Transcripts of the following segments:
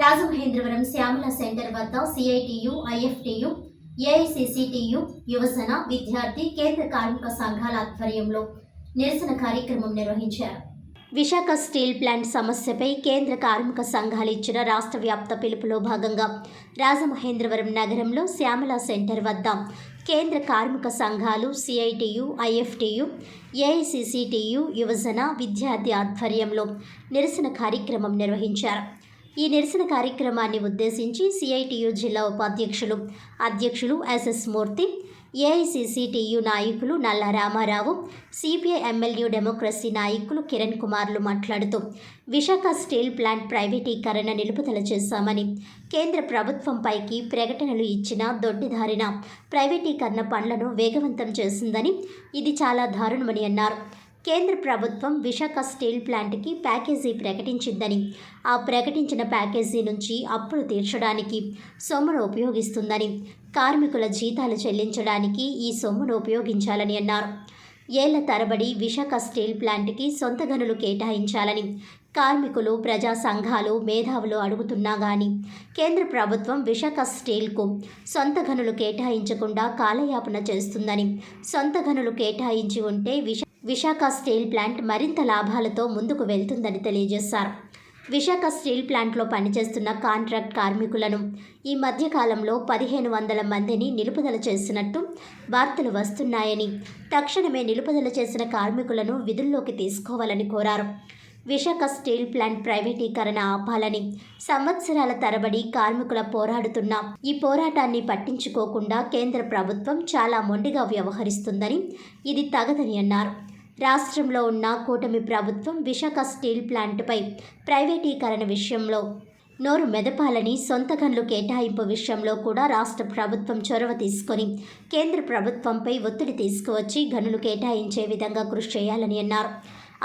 Rajamahendravaram Shyamala centre వద్ద CITU, IFTU, AICCTU, యువజన, విద్యార్థి, కేంద్ర కార్మిక సంఘాల ఆధ్వర్యంలో నిరసన కార్యక్రమం నిర్వహించారు. విశాఖ స్టీల్ ప్లాంట్ సమస్యపై కేంద్ర కార్మిక సంఘాలు ఇచ్చిన రాష్ట్ర వ్యాప్త పిలుపులో భాగంగా రాజమహేంద్రవరం నగరంలో శ్యామల సెంటర్ వద్ద కేంద్ర కార్మిక సంఘాలు, సిఐటియు, ఐఎఫ్టియు, ఏఐసిసిటియు, యువజన, విద్యార్థి ఆధ్వర్యంలో నిరసన కార్యక్రమం నిర్వహించారు. ఈ నిరసన కార్యక్రమాన్ని ఉద్దేశించి సిఐటియు జిల్లా అధ్యక్షులు ఎస్ఎస్ మూర్తి, ఏఐసిసిటియు నాయకులు నల్ల రామారావు, సిపిఐ ఎమ్మెల్యే డెమోక్రసీ నాయకులు కిరణ్ కుమార్లు మాట్లాడుతూ విశాఖ స్టీల్ ప్లాంట్ ప్రైవేటీకరణ నిలుపుదల చేశామని, కేంద్ర ప్రభుత్వంపైకి ప్రకటనలు ఇచ్చిన దొడ్డిదారిన ప్రైవేటీకరణ పనులను వేగవంతం చేసిందని, ఇది చాలా దారుణమని అన్నారు. కేంద్ర ప్రభుత్వం విశాఖ స్టీల్ ప్లాంట్కి ప్యాకేజీ ప్రకటించిందని, ఆ ప్రకటించిన ప్యాకేజీ నుంచి అప్పులు తీర్చడానికి సొమ్మును ఉపయోగిస్తుందని, కార్మికుల జీతాలు చెల్లించడానికి ఈ సొమ్మును ఉపయోగించాలని అన్నారు. ఏళ్ల తరబడి విశాఖ స్టీల్ ప్లాంట్కి సొంత గనులు కేటాయించాలని కార్మికులు, ప్రజా సంఘాలు, మేధావులు అడుగుతున్నా గానీ కేంద్ర ప్రభుత్వం విశాఖ స్టీల్కు సొంత గనులు కేటాయించకుండా కాలయాపన చేస్తుందని, సొంత గనులు కేటాయించి ఉంటే విశాఖ స్టీల్ ప్లాంట్ మరింత లాభాలతో ముందుకు వెళ్తుందని తెలియజేశారు. విశాఖ స్టీల్ ప్లాంట్లో పనిచేస్తున్న కాంట్రాక్ట్ కార్మికులను ఈ మధ్యకాలంలో 1500 మందిని నిలుపుదల చేసినట్టు వార్తలు వస్తున్నాయని, తక్షణమే నిలుపుదల చేసిన కార్మికులను విధుల్లోకి తీసుకోవాలని కోరారు. విశాఖ స్టీల్ ప్లాంట్ ప్రైవేటీకరణ ఆపాలని సంవత్సరాల తరబడి కార్మికుల పోరాడుతున్న ఈ పోరాటాన్ని పట్టించుకోకుండా కేంద్ర ప్రభుత్వం చాలా మొండిగా వ్యవహరిస్తుందని, ఇది తగదని అన్నారు. రాష్ట్రంలో ఉన్న కూటమి ప్రభుత్వం విశాఖ స్టీల్ ప్లాంట్పై ప్రైవేటీకరణ విషయంలో నోరు మెదపాలని, సొంత గనులు కేటాయింపు విషయంలో కూడా రాష్ట్ర ప్రభుత్వం చొరవ తీసుకొని కేంద్ర ప్రభుత్వంపై ఒత్తిడి తీసుకువచ్చి గనులు కేటాయించే విధంగా కృషి చేయాలని అన్నారు.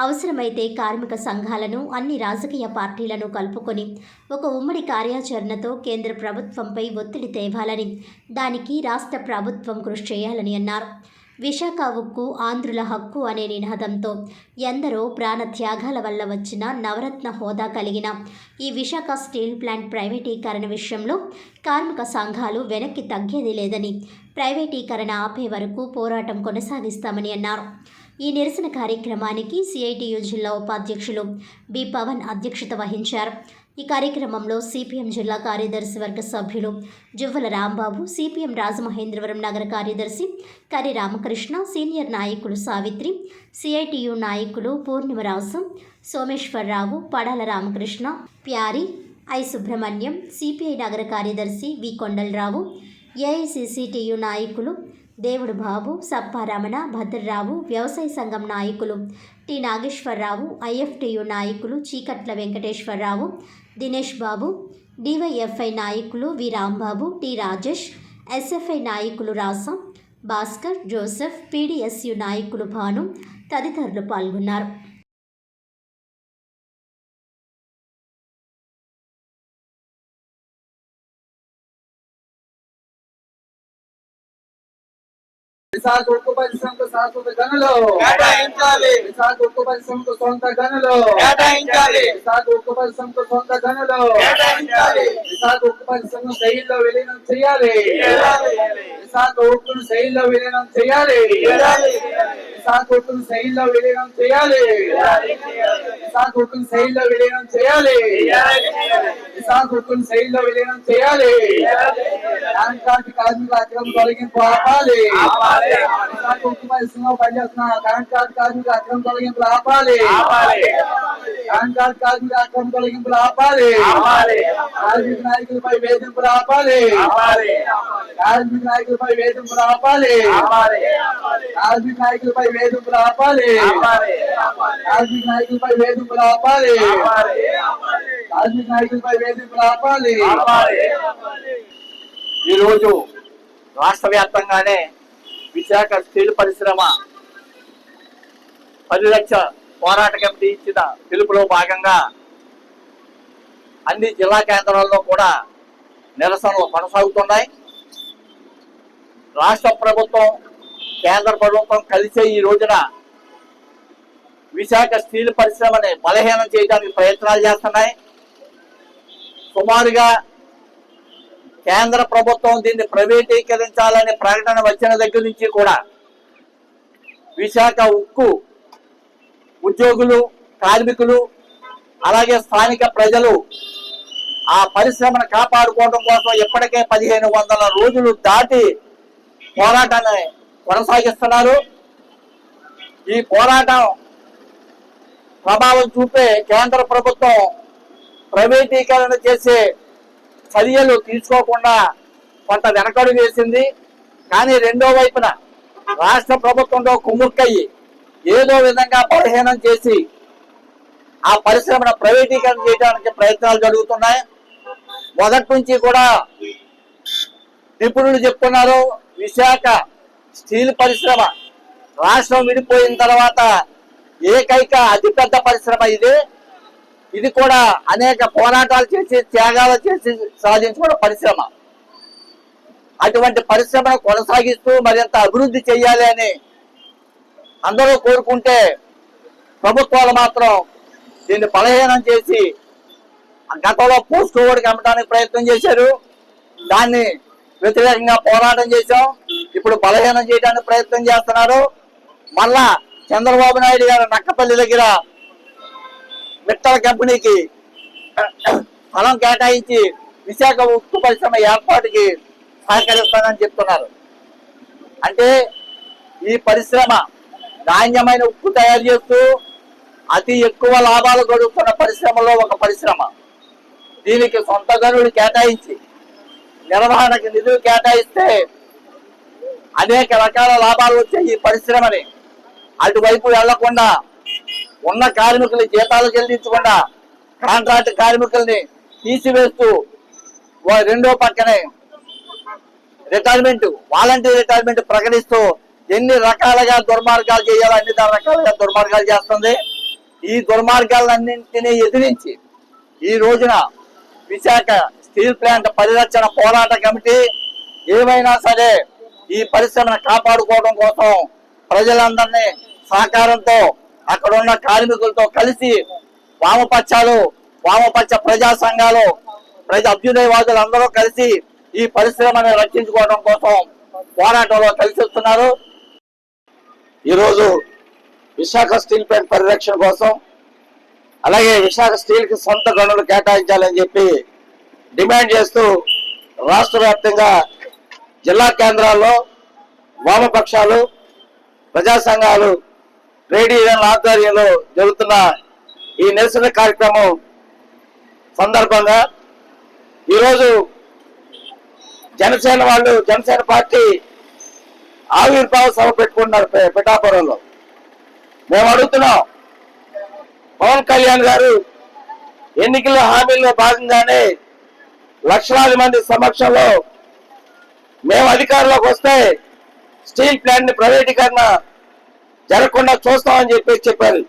అవసరమైతే కార్మిక సంఘాలను, అన్ని రాజకీయ పార్టీలను కలుపుకొని ఒక ఉమ్మడి కార్యాచరణతో కేంద్ర ప్రభుత్వంపై ఒత్తిడి తేవాలని, దానికి రాష్ట్ర ప్రభుత్వం కృషి చేయాలని అన్నారు. విశాఖ ఉక్కు ఆంధ్రుల హక్కు అనే నినాదంతో ఎందరో ప్రాణ త్యాగాల వల్ల వచ్చిన నవరత్న హోదా కలిగిన ఈ విశాఖ స్టీల్ ప్లాంట్ ప్రైవేటీకరణ విషయంలో కార్మిక సంఘాలు వెనక్కి తగ్గేది లేదని, ప్రైవేటీకరణ ఆపే వరకు పోరాటం కొనసాగిస్తామని అన్నారు. ఈ నిరసన కార్యక్రమానికి సిఐటియు జిల్లా ఉపాధ్యక్షులు బి పవన్ అధ్యక్షత వహించారు. ఈ కార్యక్రమంలో సిపిఎం జిల్లా కార్యదర్శి వర్గ సభ్యులు జువ్వల రాంబాబు, సిపిఎం రాజమహేంద్రవరం నగర కార్యదర్శి కరి రామకృష్ణ, సీనియర్ నాయకులు సావిత్రి, సిఐటియు నాయకులు పూర్ణిమరాజు, సోమేశ్వరరావు, పడాల రామకృష్ణ, ప్యారి, ఐ సుబ్రహ్మణ్యం, సిపిఐ నగర కార్యదర్శి వి కొండలరావు, ఏఐసిసిటియు నాయకులు దేవుడు బాబు, సప్పారమణ, భద్రరావు, వ్యవసాయ సంఘం నాయకులు టి నాగేశ్వరరావు, ఐఎఫ్టియు నాయకులు చీకట్ల వెంకటేశ్వరరావు, దినేష్ బాబు, డివైఎఫ్ఐ నాయకులు వి రాంబాబు, టి రాజేష్, ఎస్ఎఫ్ఐ నాయకులు రాసా, భాస్కర్, జోసెఫ్, పీడిఎస్యు నాయకులు భాను తదితరులు పాల్గొన్నారు. విశాఖ ఉక్కు పరిశ్రమకు శాశ్వత గనులు కేటాయించాలి. విశాఖ ఉక్కు పరిశ్రమకు సొంత గనులు కేటాయించాలి. విశాఖ ఉక్కు పరిశ్రమకు సొంత గనులు కేటాయించాలి. విశాఖ ఉక్కు పరిశ్రమను శైలిలో విలీనం చేయాలి. విశాఖ ఉక్కును శైలిలో విలీనం చేయాలి. విశాఖ ఉక్కును శైలిలో విలీనం చేయాలి. విశాఖ ఉక్కును శైలిలో విలీనం చేయాలి. విశాఖ ఉక్కును శైలిలో విలీనం చేయాలి. కాంట్రాక్ట్ కార్మికుల అక్రమ తొలగింపు ఆపాలి. విశాఖ ఉక్కు పరిశ్రమలో పనిచేస్తున్న కాంట్రాక్ట్ కార్మికుల అక్రమ తొలగింపులు ఆపాలి. కాంట్రాక్ట్ కార్మికుల అక్రమ తొలగింపులు ఆపాలి. కార్మిక నాయకులపై వేధింపులు ఆపాలి. కార్మిక నాయకులపై వేధింపులు ఆపాలి. కార్మిక నాయకులపై వేధింపులు ఆపాలి. కార్మిక నాయకులపై వేధింపులు ఆపాలి. కార్మిక నాయకులపై వేధింపులు ఆపాలి. ఈరోజు రాష్ట్ర వ్యాప్తంగానే విశాఖ స్టీల్ పరిశ్రమ పరిరక్ష పోరాట కమిటీ ఇచ్చిన పిలుపులో భాగంగా అన్ని జిల్లా కేంద్రాల్లో కూడా నిరసనలు కొనసాగుతున్నాయి. రాష్ట్ర ప్రభుత్వం, కేంద్ర ప్రభుత్వం కలిసే ఈ రోజున విశాఖ స్టీల్ పరిశ్రమని బలహీనం చేయడానికి ప్రయత్నాలు చేస్తున్నాయి. సుమారుగా కేంద్ర ప్రభుత్వం దీన్ని ప్రైవేటీకరించాలనే ప్రకటన వచ్చిన దగ్గర నుంచి కూడా విశాఖ ఉక్కు ఉద్యోగులు, కార్మికులు, అలాగే స్థానిక ప్రజలు ఆ పరిశ్రమను కాపాడుకోవడం కోసం ఇప్పటికే 1500 రోజులు దాటి పోరాటాన్ని కొనసాగిస్తున్నారు. ఈ పోరాటం ప్రభావం చూపే కేంద్ర ప్రభుత్వం ప్రైవేటీకరణ చేసే చర్యలు తీసుకోకుండా కొంత వెనకడుగు వేసింది. కానీ రెండో వైపున రాష్ట్ర ప్రభుత్వంలో కుమ్ముక్కయ్యి ఏదో విధంగా బలహీనం చేసి ఆ పరిశ్రమను ప్రైవేటీకరణ చేయడానికి ప్రయత్నాలు జరుగుతున్నాయి. మొదటి నుంచి కూడా నిపుణులు చెప్తున్నారు, విశాఖ స్టీల్ పరిశ్రమ రాష్ట్రం విడిపోయిన తర్వాత ఏకైక అతిపెద్ద పరిశ్రమ ఇది కూడా అనేక పోరాటాలు చేసి త్యాగాలు చేసి సాధించుకున్న పరిశ్రమ. అటువంటి పరిశ్రమను కొనసాగిస్తూ మరింత అభివృద్ధి చేయాలి అని అందరూ కోరుకుంటే ప్రభుత్వాలు మాత్రం దీన్ని బలహీనం చేసి గతంలో పోస్ట్ కోవిడ్కి అమ్మడానికి ప్రయత్నం చేశారు. దాన్ని వ్యతిరేకంగా పోరాటం చేశాం. ఇప్పుడు బలహీనం చేయడానికి ప్రయత్నం చేస్తున్నారు. మళ్ళా చంద్రబాబు నాయుడు గారు నక్కపల్లి దగ్గర మిట్టల కంపెనీకి స్థలం కేటాయించి విశాఖ ఉక్కు పరిశ్రమ ఏర్పాటుకి సహకరిస్తానని చెప్తున్నారు. అంటే ఈ పరిశ్రమ నాణ్యమైన ఉక్కు తయారు చేస్తూ అతి ఎక్కువ లాభాలు గడుపుతున్న పరిశ్రమలో ఒక పరిశ్రమ. దీనికి సొంత గనులు కేటాయించి నిర్వహణకి నిధులు కేటాయిస్తే అనేక రకాల లాభాలు వచ్చే ఈ పరిశ్రమని అటువైపు వెళ్లకుండా ఉన్న కార్మికులు జీతాలు చెల్లించకుండా కాంట్రాక్ట్ కార్మికుల్ని తీసివేస్తూ రెండో పక్కనే వాలంటీర్ రిటైర్మెంట్ ప్రకటిస్తూ ఎన్ని రకాలుగా దుర్మార్గాలు చేయాలో అన్ని రకాలుగా దుర్మార్గాలు చేస్తుంది. ఈ దుర్మార్గాలన్నింటినీ ఎదిరించి ఈ రోజున విశాఖ స్టీల్ ప్లాంట్ పరిరక్షణ పోరాట కమిటీ ఏమైనా సరే ఈ పరిశ్రమను కాపాడుకోవడం కోసం ప్రజలందరినీ సహకారంతో అక్కడ ఉన్న కార్మికులతో కలిసి వామపక్ష ప్రజా సంఘాలు, అభ్యుదయవాదులు అందరూ కలిసి ఈ పరిశ్రమను రక్షించుకోవడం కోసం పోరాటంలో కలిసి వస్తున్నారు. ఈరోజు విశాఖ స్టీల్ ప్లాంట్ పరిరక్షణ కోసం అలాగే విశాఖ స్టీల్ కి సొంత గనులు కేటాయించాలని చెప్పి డిమాండ్ చేస్తూ రాష్ట్ర వ్యాప్తంగా జిల్లా కేంద్రాల్లో వామపక్షాలు, ప్రజా సంఘాలు, ట్రేడ్ యూనియన్ల ఆధ్వర్యంలో జరుగుతున్న ఈ నిరసన కార్యక్రమం సందర్భంగా ఈరోజు జనసేన పార్టీ ఆవిర్భావ సభ పెట్టుకున్నారు పిఠాపురంలో. మేము అడుగుతున్నాం, పవన్ కళ్యాణ్ గారు ఎన్నికల హామీల్లో భాగంగానే లక్షలాది మంది సమక్షంలో మేము అధికారంలోకి వస్తే స్టీల్ ప్లాంట్ ని ప్రైవేటీకరణ జరగకుండా చూస్తామని చెప్పారు.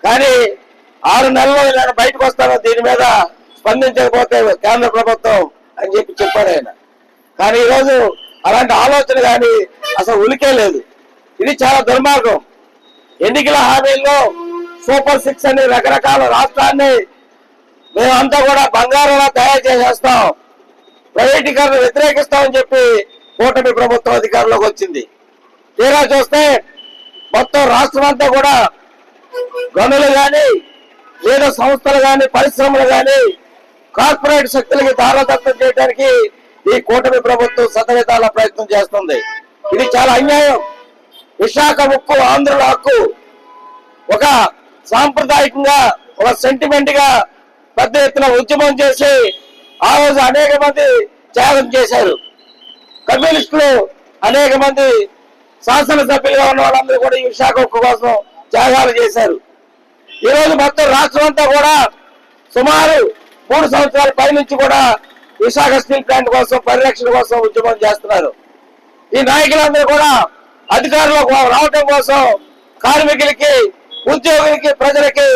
కానీ 6 నెలల్లో ఇలా బయటకు వస్తారో దీని మీద స్పందించకపోతే కేంద్ర ప్రభుత్వం అని చెప్పారు ఆయన. కానీ ఈరోజు అలాంటి ఆలోచన కానీ అసలు ఉలికే లేదు. ఇది చాలా దుర్మార్గం. ఎన్నికల హామీల్లో సూపర్ 6 అని రకరకాల రాష్ట్రాన్ని మేమంతా కూడా బంగారంలో తయారు చేసేస్తాం, ప్రైవేటీకరణ వ్యతిరేకిస్తామని చెప్పి కూటమి ప్రభుత్వం అధికారంలోకి వచ్చింది. తీరా చూస్తే మొత్తం రాష్ట్రం అంతా కూడా గనులు కానీ లేదా సంస్థలు కానీ పరిశ్రమలు కానీ కార్పొరేట్ శక్తులకి దారదత్తం చేయడానికి ఈ కూటమి ప్రభుత్వం శతవిధాల ప్రయత్నం చేస్తుంది. ఇది చాలా అన్యాయం. విశాఖ ఉక్కు ఆంధ్రుల హక్కు. ఒక సాంప్రదాయకంగా ఒక సెంటిమెంట్ గా పెద్ద ఎత్తున ఉద్యమం చేసి ఆ రోజు అనేక మంది త్యాగం చేశారు. కమ్యూనిస్టులు అనేక మంది శాసనసభ్యులుగా ఉన్న వాళ్ళందరూ కూడా ఈ విశాఖ ఉక్కు కోసం త్యాగాలు చేశారు. ఈ రోజు మొత్తం రాష్ట్రం అంతా కూడా సుమారు 3 సంవత్సరాల పై నుంచి కూడా విశాఖ స్టీల్ ప్లాంట్ కోసం పరిరక్షణ కోసం ఉద్యమం చేస్తున్నారు. ఈ నాయకులందరూ కూడా అధికారంలోకి రావడం కోసం కార్మికులకి, ఉద్యోగులకి, ప్రజలకి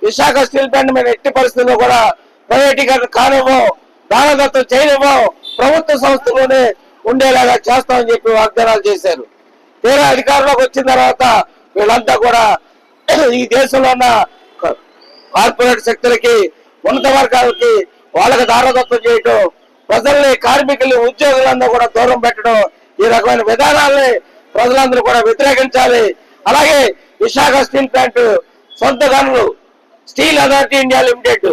విశాఖ స్టీల్ ప్లాంట్ మీద ఎట్టి పరిస్థితుల్లో కూడా ప్రైవేటీకరణ కానివ్వం, దానదత్తం చేయనివ్వం, ప్రభుత్వ సంస్థలోనే ఉండేలాగా చేస్తామని చెప్పి వాగ్దానాలు చేశారు. తీరా అధికారంలోకి వచ్చిన తర్వాత వీళ్ళంతా కూడా ఈ దేశంలో ఉన్న కార్పొరేట్ శక్తులకి, ఉన్నత వర్గాలకి వాళ్ళకి దారదత్వం చేయటం, ప్రజల్ని, కార్మికుల్ని, ఉద్యోగులందరూ కూడా దూరం పెట్టడం, ఈ రకమైన విధానాల్ని ప్రజలందరూ కూడా వ్యతిరేకించాలి. అలాగే విశాఖ స్టీల్ ప్లాంట్ సొంత గనులు స్టీల్ అథారిటీ ఇండియా లిమిటెడ్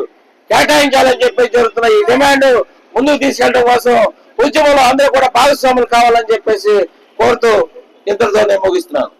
కేటాయించాలని చెప్పి జరుగుతున్న ఈ డిమాండ్ ముందుకు తీసుకెళ్ళడం కోసం ఉద్యమంలో అందరూ కూడా భాగస్వాములు కావాలని చెప్పేసి కోరుతూ ఇంతటితో నేను ముగిస్తున్నాను.